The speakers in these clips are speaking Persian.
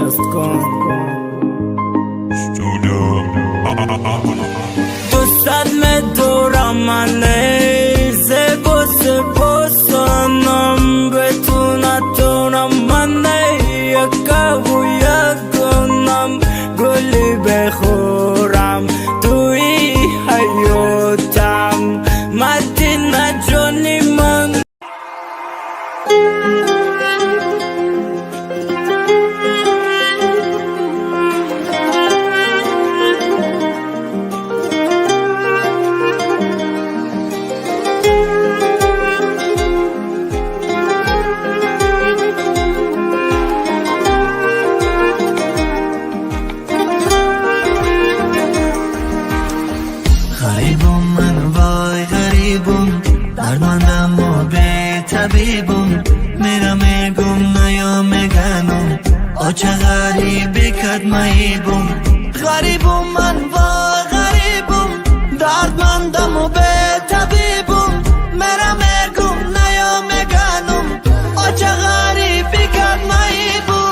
پست کن تو صدمه دورم منه زبا سپاسانم به تو نتونم منه یکا و یکونم گلی چه غریبی کد مهیبم غریبم من وای غریبم دردمندم و به طبیبم مرا میگم نیا میگنم چه غریبی کد مهیبم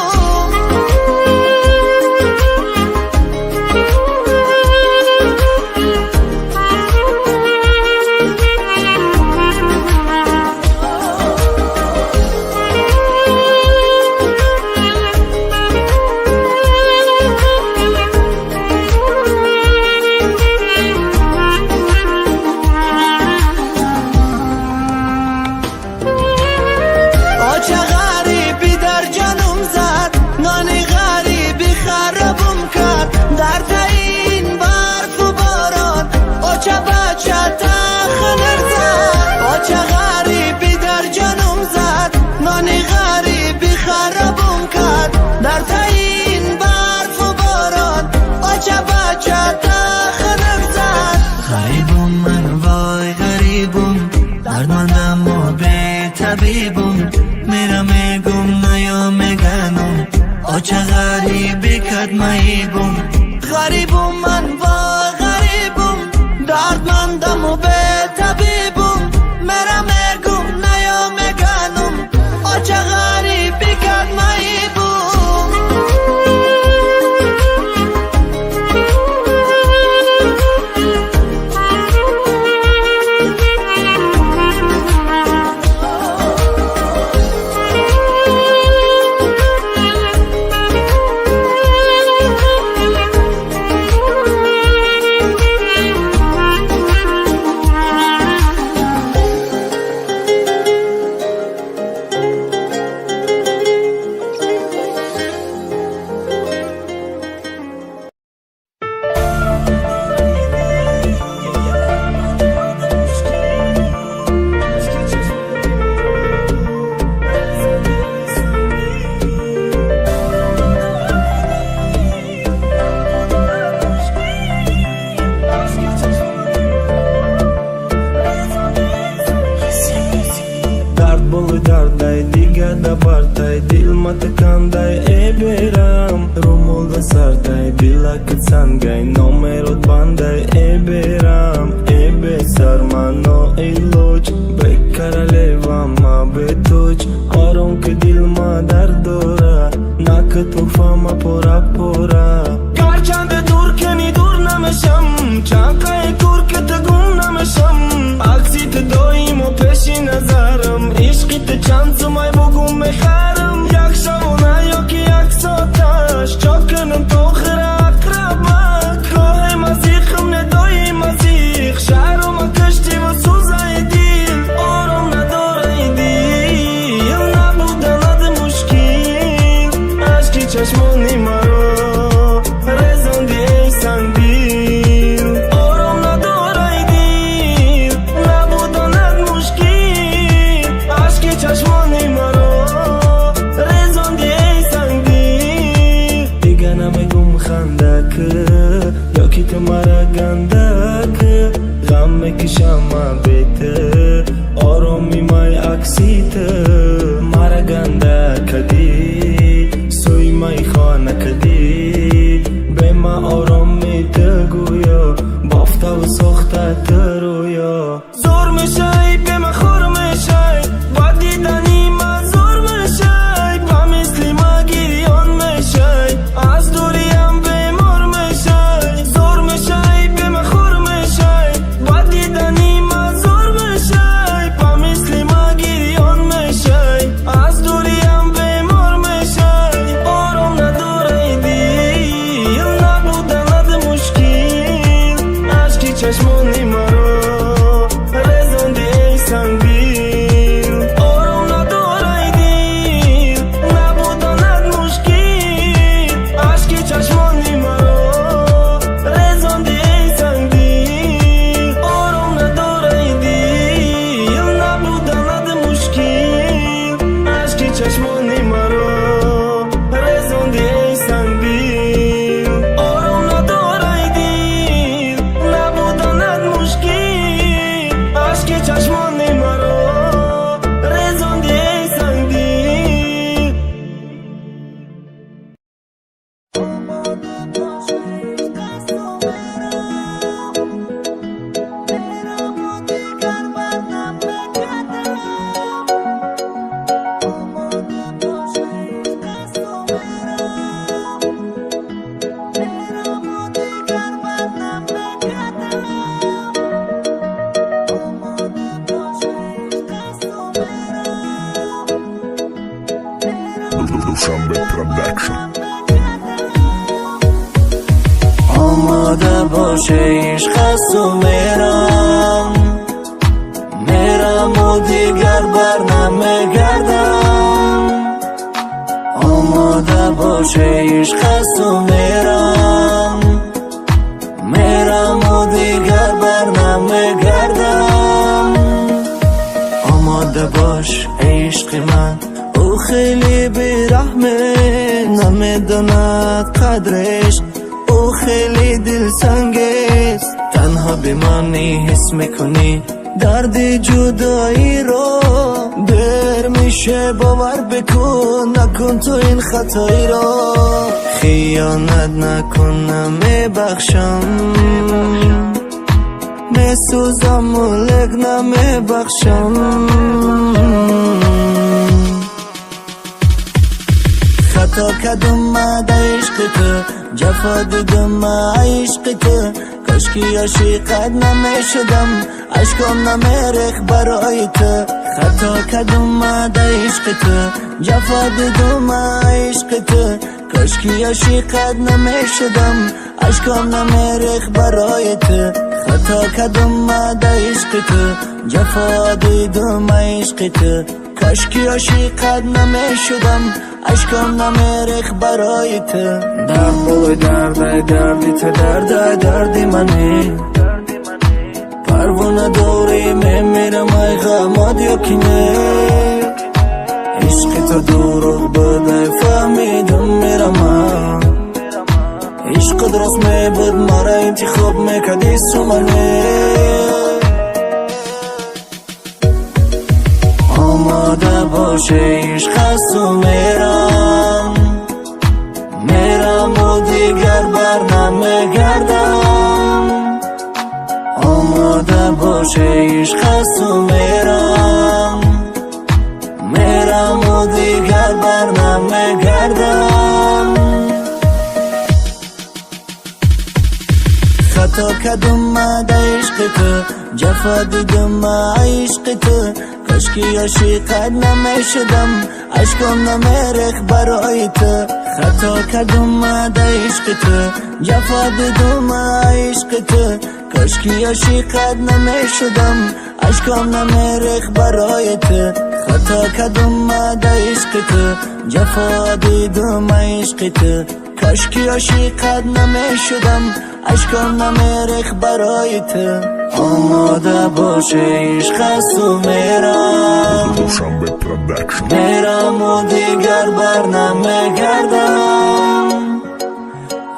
میرا میگم نیا میگنم چه غریبی کد مهیبم غریبم من وای غریبم دردمندم و به طبیبم میرا میگم نیا میگنم چه غریبی کد مهیبم Кандай эберам румулда сардай билакит сангай номерот бандай эберам эбе сармано илоч бе королева ма беточ ором ки дилма дардора нака туфама пора пора гарчанде дур кени дур намешам чанкай куркета гум намешам аксите доимо пеши назарам ишқите чанцумай бугум мехарам якшавона ёки яксоташ чоканам тохира акрабак роҳе мазихам недои мазих шаҳрома кашти ва сӯзаи дил ором надораи дил набуданад мушкил ашки чашмони маро резонди эй сангдил ором надораи дил набуданад мушкил ашки чашмони маро ёки ту мара гандак ғам мекишам ман бета ороми май аксита мара ганда кади сӯи май хона кади бе ма ором мета гӯё бофтаву сохтата рӯё зор мешай бе ма хор мешай ба дидани ма зор мешай ба мисли ма гирён мешай چشمانی مرا رزوندی ای سنگدل آرام نداره ای دل نبودنت مشکل عشق چشمانی مرا رزوندی ای سنگدل آرام نداره ای دل نبودنت مشکل عشق چشمانی مرا رزوندی ای سنگدل آرام نداره ای دل نبودنت مشکل عشق چشمانی مرا رزوندی ای سنگدل آماده باشه عشق است و میرم و دیگر بر نمیگردم آماده باشه عشق است و میرم و دیگر بر نمیگردم آماده باش عشق من او خیلی بیرحمه نمیداند قدرش او خیلی دلسنگست تنها بمانی حس میکنی درد جدایی رو دیر میشه باور بکن نکن تو این خطایی رو خیانت نکنم میبخشم میسوزم و لگ نمیبخشم خطا کدوم عشق تو جفا دیدم عشق تو کاشکی عاشقت نمیشدم عشقم نمیریخت برای تو خطا کدوم عشق تو جفا دیدم عشق تو کاشکی عاشقت نمیشدم عشقم نمیریخت برای تو خطا کدوم عشق تو جفا دیدم عشق تو کاشکی عاشقت نمیشدم عشقم نمیریخت برای تو درد بلوی دردی تو دردی منی پروانه دوری میمیرم ای غمات یکینه عشق تو دروغ بوده فهمیدم میرم عشق درست میبود مرا انتخاب میکردی سومنه آماده باشه عشق است و میرم و دیگر بر نمیگردم آماده باشه عشق است و میرم و دیگر بر نمیگردم خطا کدوم عشق تو جفا دیدم عشق تو کاشکی عاشقت نمیشدم عشقم نمیریخت برای تو خطا کدوم عشق تو جفا دیدم عشق تو کاشکی عاشقت نمیشدم عشقم نمیریخت برای تو خطا کدوم عشق تو جفا دیدم عشق تو کاشکی عاشقت نمیشدم عشقم نمیریخت برای تو آماده باشه عشق است و میرم و دیگر بر نمیگردم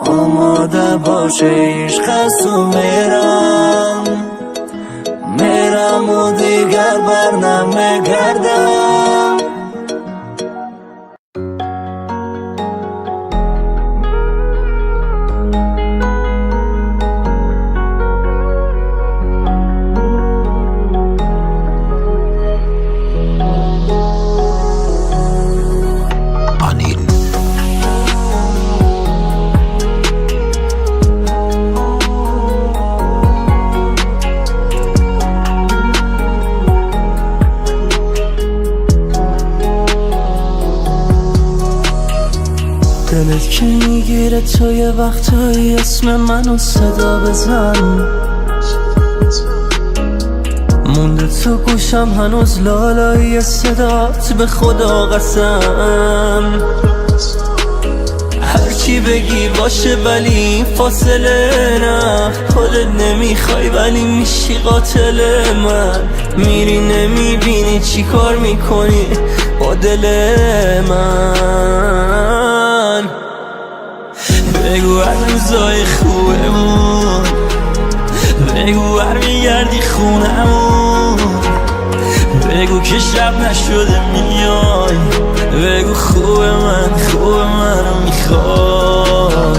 آماده باشه عشق است و میرم و دیگر بر نمیگردم دلت که میگیره تو یه وقتایی اسم منو صدا بزن مونده تو گوشم هنوز لالایی صدات، به خدا قسم هرچی بگی باشه ولی فاصله نه. خودت نمیخوای ولی میشی قاتل من. میری نمیبینی چی کار میکنی با دل من. بگو هر روزای خوبمون، بگو هر میگردی خونمون، بگو که شب نشده میای، بگو خوب منو میخوای.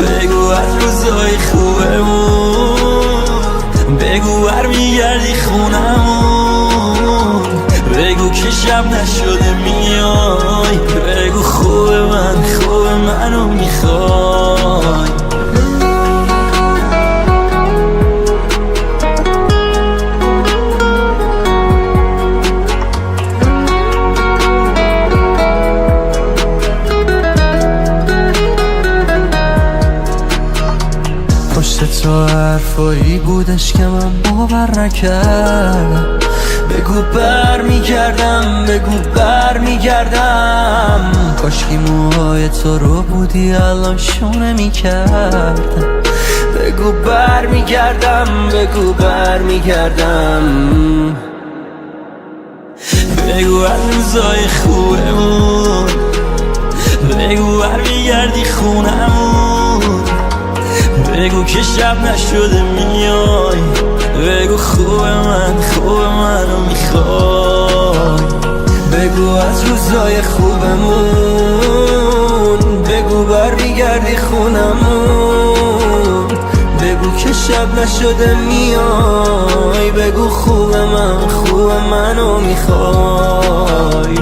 بگو از روزای خوبمون، بگو هر میگردی خونمون، بگو که شب نشده میای، بگو خوب منو میخوای. پشت تو حرفایی بودش که من باور نکردم. بگو برمیگردم، کاشکی موهای تو رو بودی الان شونه میکردم. بگو برمیگردم، بگو از روزای خوبمون، بگو برمیگردی خونمون، بگو که شب نشده میای، بگو خوب منو میخوای. بگو از روزای خوبمون، بگو برمیگردی خونمون، بگو که شب نشده میای، بگو خوب منو میخوای.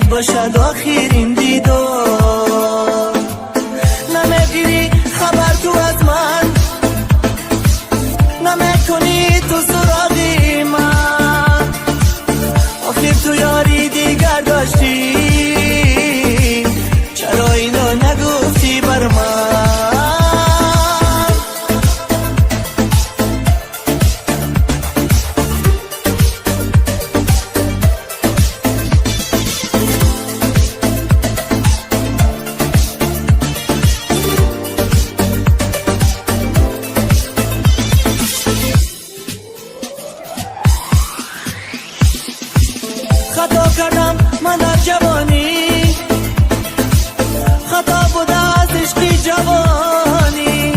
باشد آخرین دیدار. نمیگیری خبر تو از من، نمیکنی تو سراغی من. آخر تو یاری دیگر داشتی، چرا اینو نگفتی بر من؟ خطا کردم من در جوانی، خطا بوده از عشقی جوانی.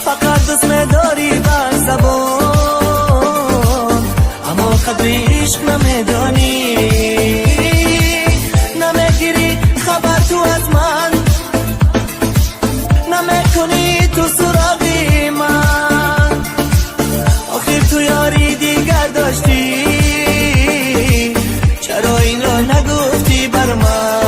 فقط اسم داری بر زبان، اما قدر عشق نمیدانی. نمیگیری خبر تو از من، نمیکنی تو سراغی من. آخر تو یاری دیگر داشتی، چرا این را نگفتی بر من؟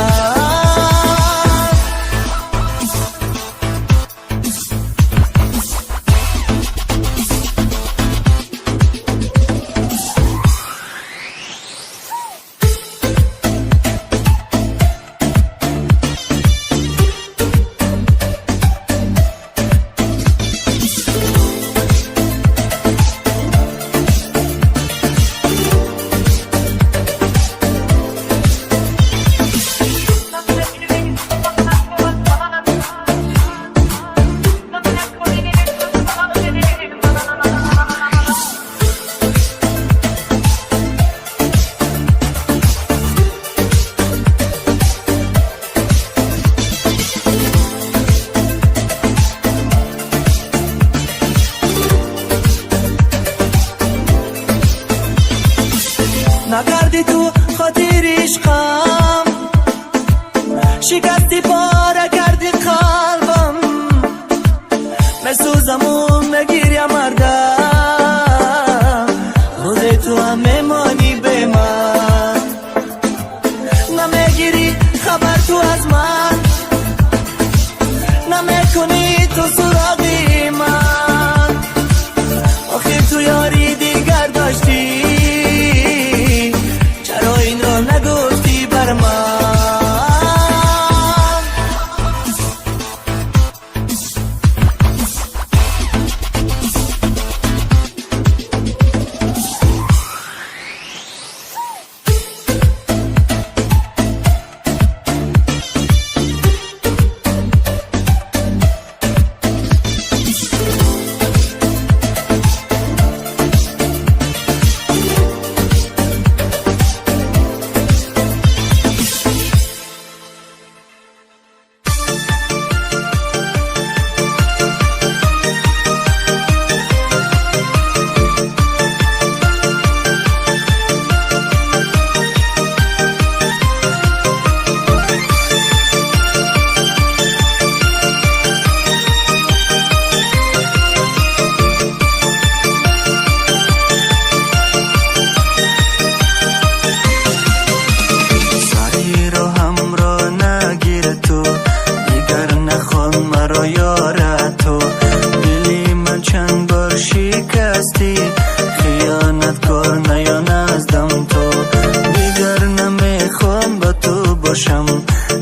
نکردی تو خاطر عشقم، شکستی پاره کردی قلبم، مسوزم و نگیریم مردم، روز تو هم میمانی به من، نمیگیری خبر تو از من، نمیکنی تو سراغی من، آخه تو یاری دیگر داشتی، چرا این را نگفتی بر من؟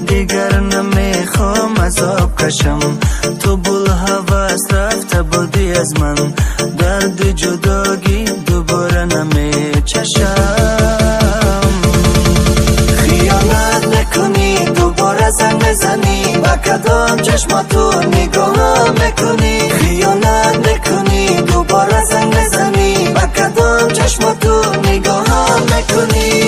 دیگر نمیخوام عذاب کشم، تو بول هوس رفته بودی از من، درد جداگی دوباره نمیچشم، خیانت نکنی دوباره زنگ بزنی، با کدام چشم تو نگاه میکنی، خیانت نکنی دوباره زنگ بزنی، با کدام چشم تو نگاه میکنی.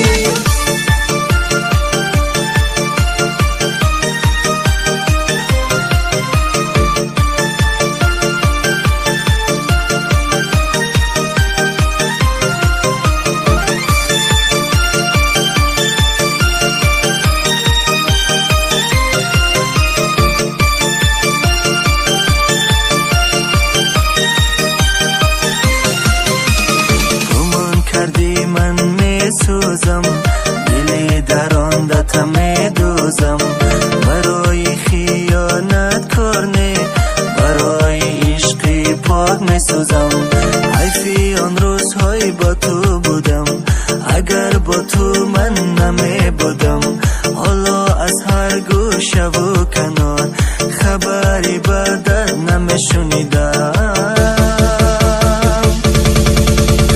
دلی در آن دتا می دوزم، برای خیانت کرنه، برای عشقی پاک می سوزم، حیفی آن روزهای با تو بودم، اگر با تو من نمی بودم، حالا از هر گوشه و کنار خبری بدت نمی شنیدم،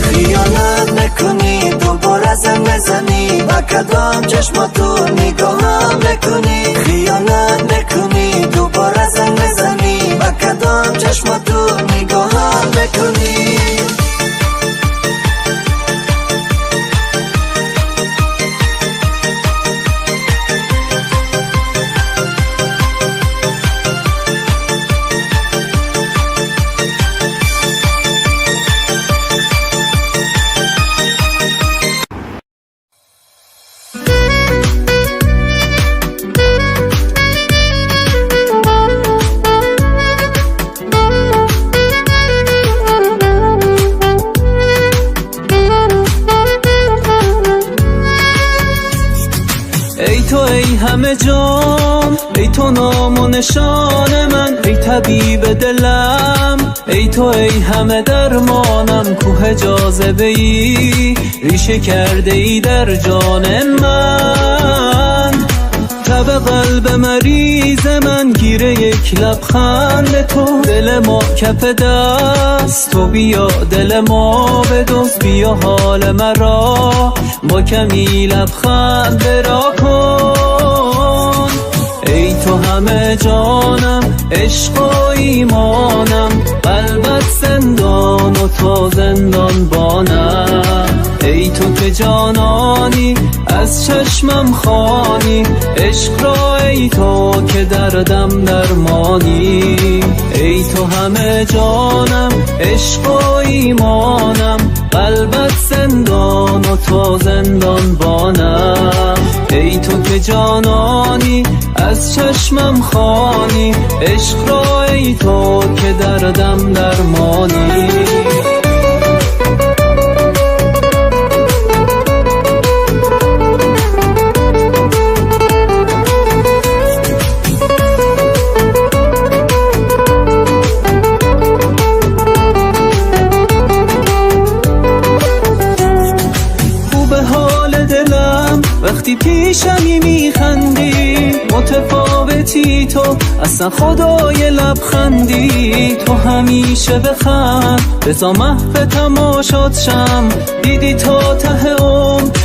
خیانت نکنی دوباره زنگ بزنی، با کدام چشم تو نگاه میکنی، خیانت نکنی دوباره زنگ بزنی، با کدام چشم تو نگاه میکنی. ای همه جان، ای تو نام و نشان من، ای طبیب دلم، ای تو ای همه درمانم، کوه جاذبه ای ریشه کرده ای در جان من، تب قلب مریض من گیره یک لبخند تو، دل ما کف دست تو، بیا دل ما بدزد، بیا حال مرا با کمی لبخند برا کن، ای تو همه جانم، عشق و ایمانم، قلبت زندان و تو زندان بانم، ای تو که جانانی از چشمم خوانی، عشق را ای تو که دردم درمانی، ای تو همه جانم، عشق و ایمانم، قلبت زندان و تو زندان بانم. ای تو که جانانی از چشمم خوانی، عشق را ای تو که دردم درمانی. وقتی پیشمی میخندی متفاوتی تو اصلا خدای لبخندی. تو همیشه بخند بزا محو تماشات شم، دیدی تا ته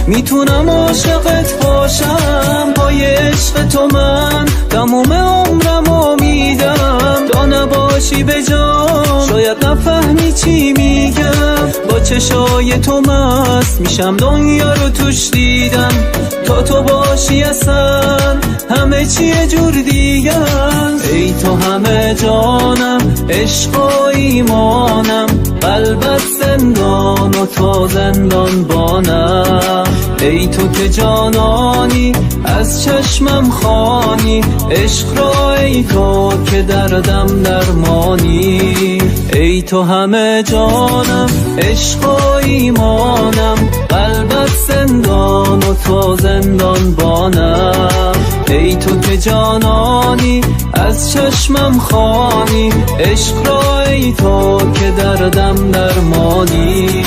میتونم عاشقت باشم. پای عشق تو من تموم عمرمو میدم، تا نباشی به جان شاید نفهمی چی میگم. با چشای تو مست میشم دنیا رو توش دیدم، تا تو باشی اصلا همه چی جور دیگه. ای تو همه جانم عشق و ایمانم، قلبت زندان و تو زندان بانم. ای تو که جانانی از چشمم خوانی، عشق را ای تو که دردم درمانی. ای تو همه جانم عشق و ایمانم، قلبت زندان و تو زندان بانم. ای تو که جانانی از چشمم خوانی، عشق را ای تو که دردم درمانی.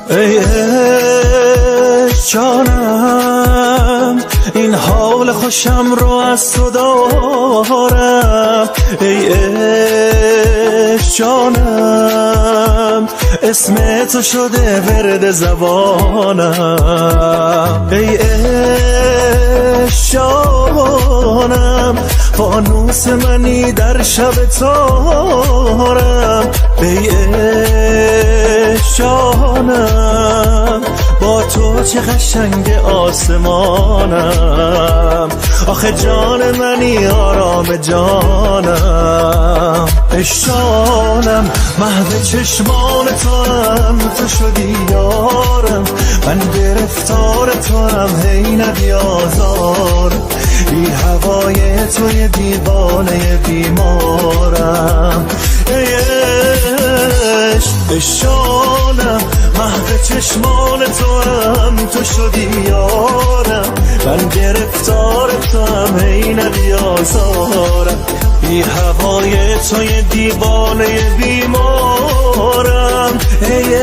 ای جانم این حال خوشم رو از تو دارم. ای جانم اسم تو شده ورد زبانم. ای جانم فانوس منی در شب تارم. ای جانم با تو چه قشنگ آسمانم. آخه جان منی آرام جانم. ای جانم محو چشمان تو هم تو شدی یارم، من گرفتار تو هم هی نبیازار. بی هوای توی دیوانه بیمارم. ای جانم محو چشمان تو هم تو شدی یارم، من گرفتار تو هم هی نبیازارم. بی هوای توی دیوانه بیمارم. ای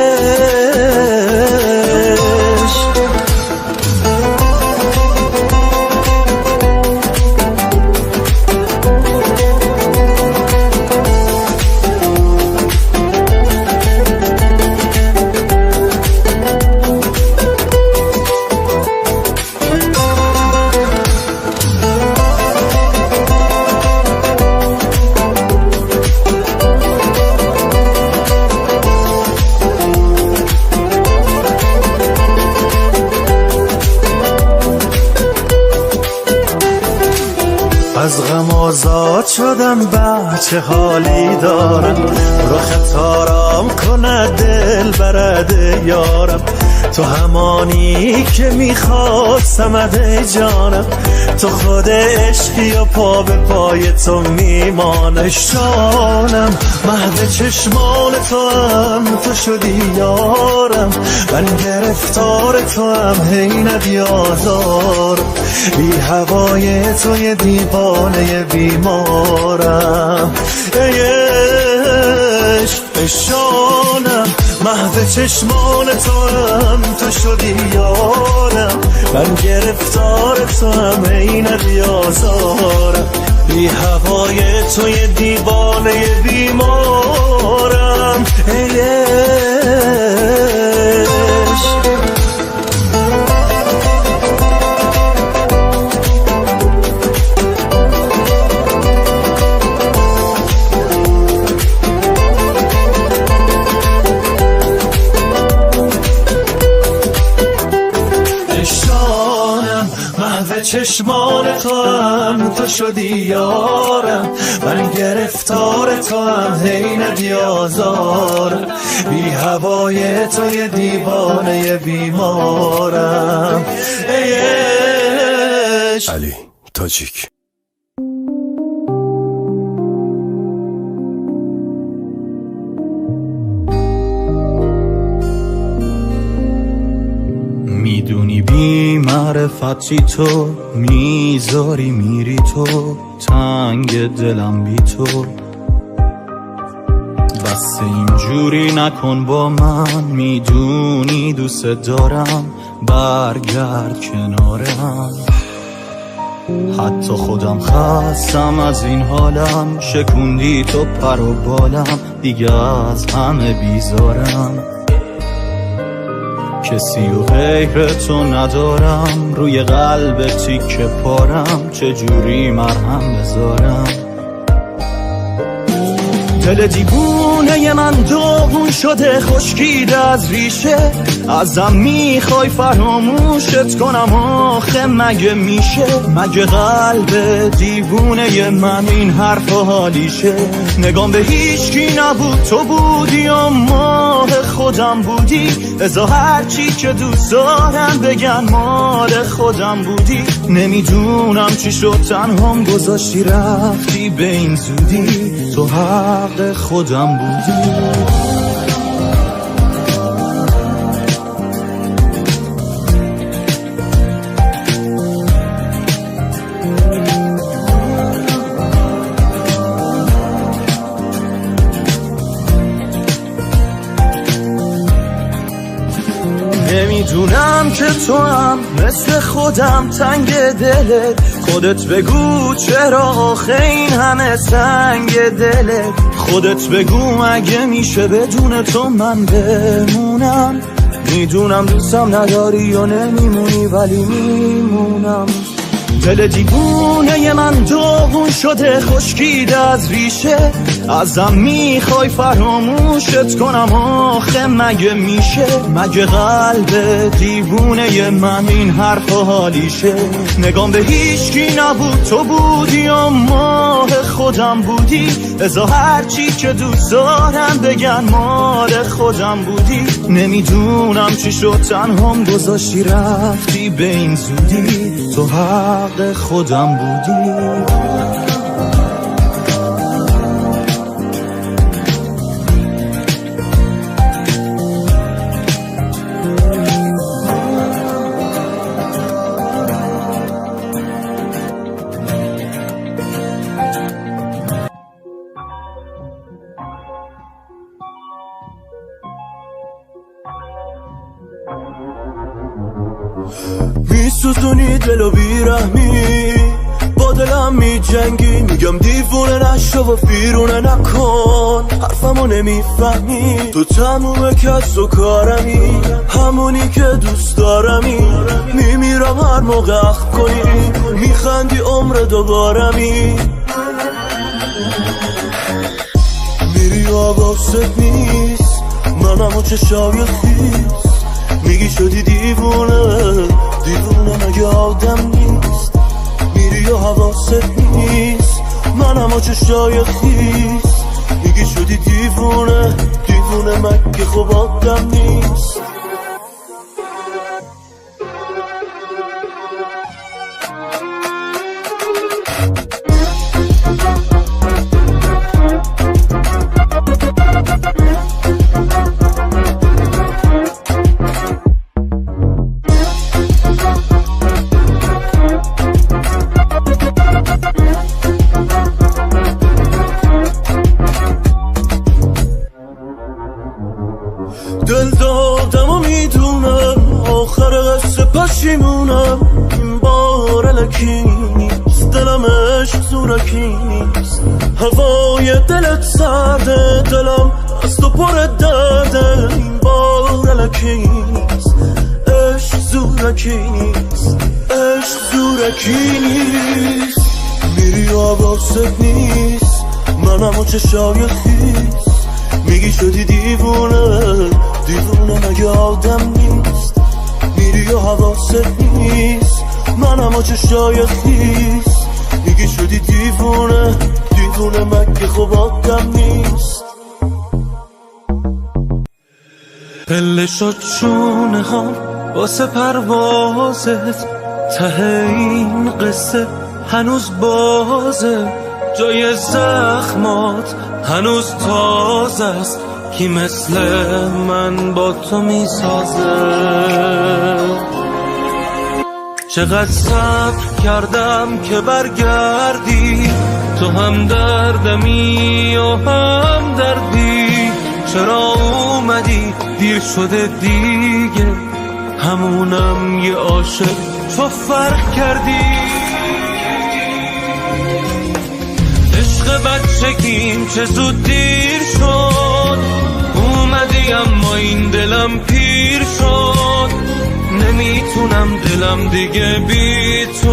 از غم آزاد شدم بچه حالی دارم، رخت آرام کند دل برد یارم. تو همانی که میخواستمت ای جانم، تو خود عشقی و پا به پای تو میمانه. جانم محو چشمان تو هم تو شدی یارم، من گرفتار تو هم هی نبیازار. بی هوای توی دیوانه بیمارم. ای عشق جانم محو چشمان تو هم تو شدی یارم، من گرفتار تو هم هی نبیازارم. بی هوای توی دیوانه بیمارم. شدی یارم، من گرفتار تو هم حین بیازارم، بی هوای تو یه دیوانه بیمارم. علی تاجیک. میدونی بی معرفتی تو میذاری میری تو، تنگ دلم بی تو، بس اینجوری نکن با من، میدونی دوست دارم، برگرد کنارم. حتی خودم خستم از این حالم، شکوندی تو پر و بالم، دیگه از همه بیزارم. کسی و غیر تو ندارم، روی قلب تیکه پارم، چجوری مرهم بذارم. دل دیوونه من داغون شده، خشکیده از ریشه، ازم میخوای فراموشت کنم، آخه مگه میشه؟ مگه قلب دیوونه من این حرف حالیشه؟ نگام به هیچ کی نبود، تو بودی و ماه خودم بودی، ازا هرچی که دوست دارم بگن مال خودم بودی. نمیدونم چی شد تنهام گذاشتی رفتی به این زودی، تو حق خودم بودی. نمیدونم که تو هم مثل خودم تنگ دلت، خودت بگو چرا آخه این همه تنگ دلت، خودت بگو اگه میشه بدون تو من بمونم. میدونم دوستم نداری یا نمیمونی ولی میمونم. دل دیوونه من داغون شده، خشکیده از ریشه، ازم میخوای فراموشت کنم، آخه مگه میشه؟ مگه قلب دیوونه من این حرف حالیشه؟ نگام به هیچ کی نبود، تو بودی و ماه خودم بودی، ازا هرچی که دوست دارم بگن مال خودم بودی. نمیدونم چی شد تنهام گذاشتی رفتی به این زودی، تو حق خودم بودی. میسوزونی دلو بیرحمی، با دلم میجنگی، میگم دیوونه نشو و فیرونه نکن، حرفمو نمیفهمی، تو تموم کس و کارمی، همونی که دوست دارمی، میمیرم هر موقع اخم کنی، میخندی عمر دوبارمی، میری و حواست نیست، منم و چشای خیس، میگی شدی دیوونه، دیوونه مگه آدم نیست؟ میری و حواست نیست، منم و چشای خیس، میگی شدی دیوونه، دیوونه مگه خب آدم نیست؟ دل دادم و میدونم آخر قصه پشیمونم، این بار الکی نیست، دلم عشق زورکی نیست، هوای دلت سرده، دلم از تو پر درده، این بار الکی نیست، عشق زورکی نیست، عشق زورکی نیست. میری و حواست نیست، منم و چشای خیس، میگی شدی دیوونه، دیوونه مگه آدم نیست؟ میری و حواست نیست، منم و چشای خیس، دیگه شدی دیوونه دیوونه مگه خب آدم نیست پله شد شونه هم واسه پروازت ته این قصه هنوز بازه جای زخمات هنوز تازه است کی مثل من با تو میسازه چقدر صبر کردم که برگردی تو هم دردمی و هم دردی چرا اومدی دیر شده دیگه همونم یه عاشق تو فرق کردی عشق بچگیم چه زود دیر شد اومدی اما این دلم پیر شد نمیتونم دلم دیگه بی تو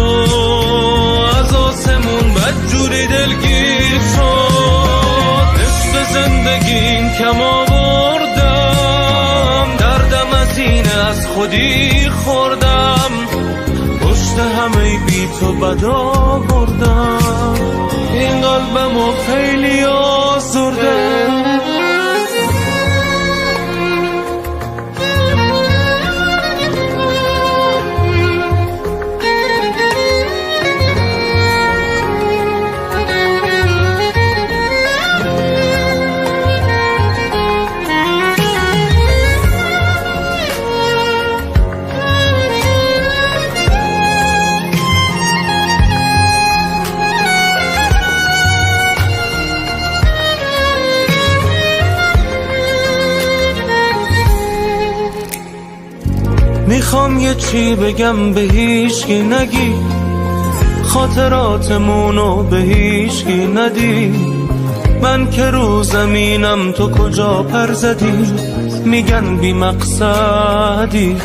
از آسمون بدجوری دلگیر شد عشق زندگیم کم آوردم دردم از اینه از خودی خوردم پشت همه بی تو بد آوردم این قلبمو خیلی آزردم میخوام یه چی بگم به هیچکی نگی خاطراتمونو به هیچکی ندی من که رو زمینم تو کجا پر زدی میگن بی مقصدی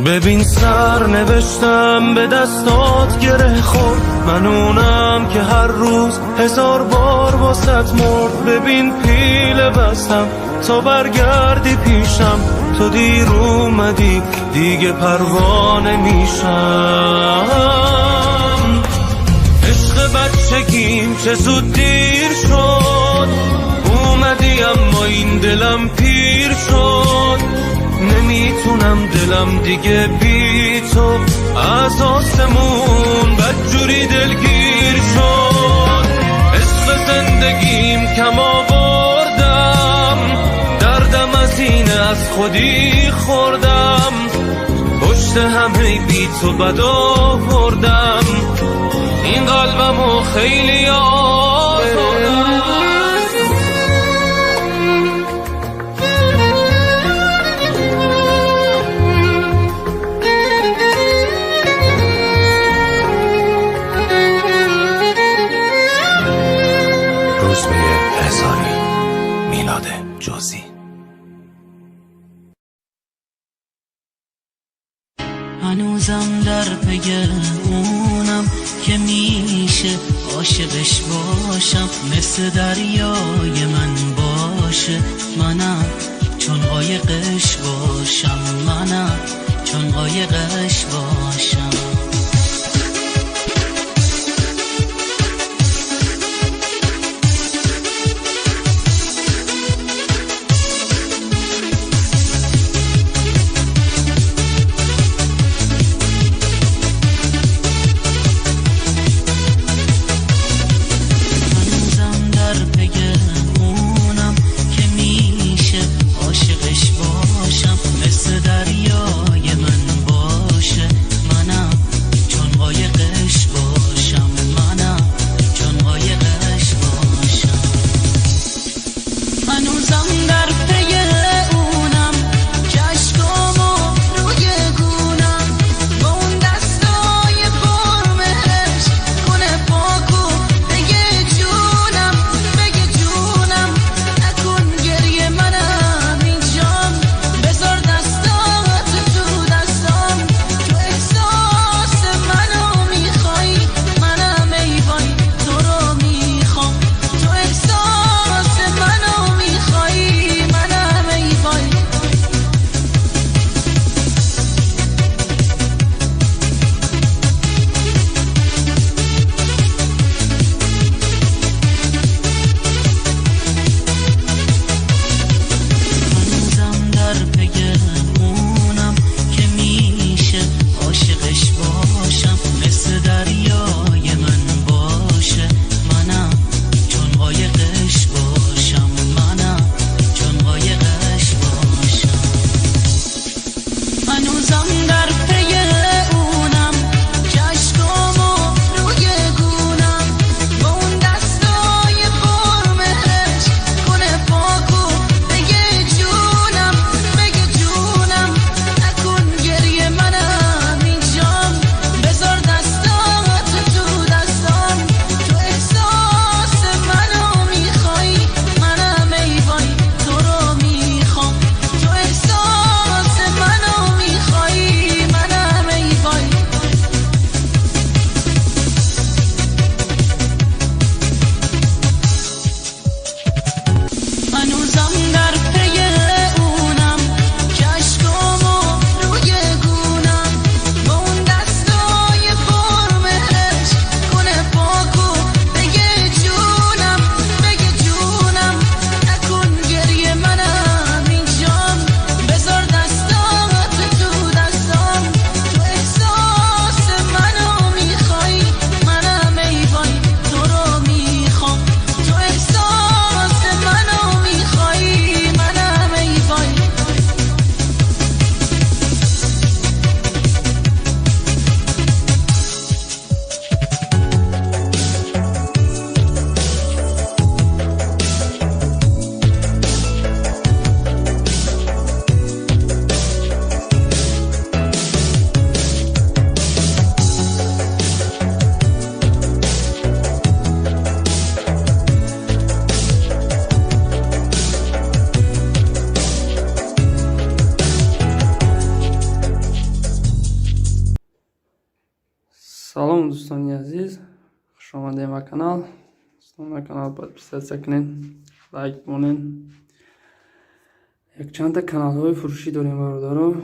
ببین سر نوشتم به دستات گره خورد من اونم که هر روز 1000 بار واسط مرد ببین پیله بستم تا برگردی پیشم تو دیر اومدی دیگه پروانه میشم عشق بچگیم چه زود دیر شد اومدی اما این دلم پیر شد نمیتونم دلم دیگه بی تو از آسمون بدجوری دلگیر شد عشق زندگیم کم آوردم دردم از اینه از خودی خوردم پشت همه بی تو بد آوردم این قلبمو خیلی آزردم هنوزم در پی اونم که میشه عاشقش باشم مثل دریای من باشه منم چون قایقش باشم منم چون قایقش باشم دوستان عزیز، خوش آمدید به کانال. دوستان کانال подписаться کنین، لایک کنین. یک چند تا کانال های فروشی داریم برادرها.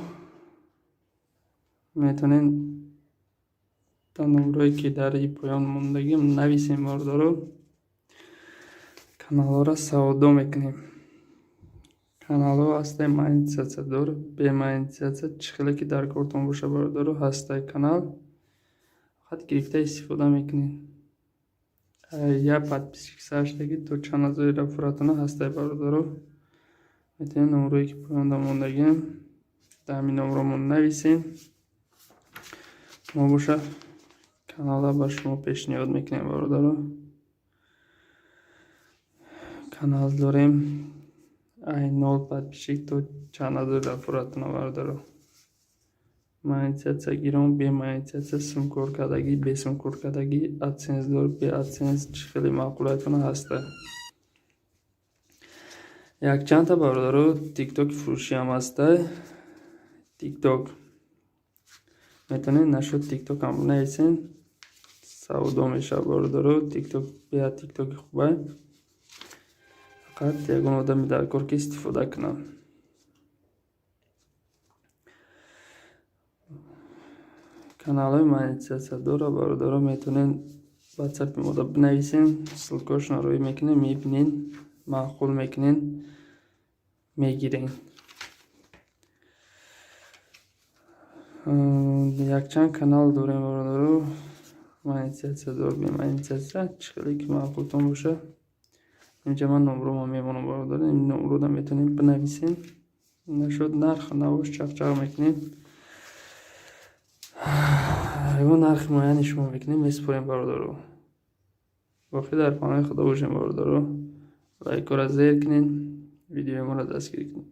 میتونین تا نمره‌ای که در این پایان موندگی نویسیم برادرها. کانال ها را سودا میکنیم. کانال ها هسته مایندسیت داره، به مایندسیت چخیلی که در کارتون باشه برادرها هسته کانال خط گرفته استفاده میکنین. یا подписчик سرشتگی تو چند زیر رفراتونه هسته برادرها. میتونین نمره‌ای که پایان موندگی در همین نمره‌مون نویسین. ما باشه کانال ها با شما پیشنهاد میکنیم برادرها. کانال داریم ای نول подписчик تو چند زیر رفراتونه برادرها. مایندسیت گیرم به مایندسیت سم کار کردگی به سم کار کردگی ادسنس دار به ادسنس خیلی معقولتونه هسته. یک چند تا برادرها تیک تاک فروشی هم هسته. تیک تاک میتونین نشد تیک تاک هم نیسین سودا میشه برادرها. تیک تاک به تیک تاک خوبه، فقط یگان آدمی در کار که استفاده کنم. کانال های مایندسیت داره برادرها. میتونین واتساپ ماده بنویسین، سلکاشون روی میکنین، میبینین، معقول میکنین، میگیرین. یک چند کانال داریم برادرها. مایندسیت داره به مایندسیت چخیلی که معقولتون باشه. اینجا من نمره ما میمونم برادرها. این نمره رو میتونین بنویسین، نشد نرخ نواش چق میکنین. اون نرخ معینی شما میکنیم میسپریم برادرها. باقی در پناه خدا باشیم برادرها. لایک را زیر کنین، ویدیو ما را دستگیر کنین.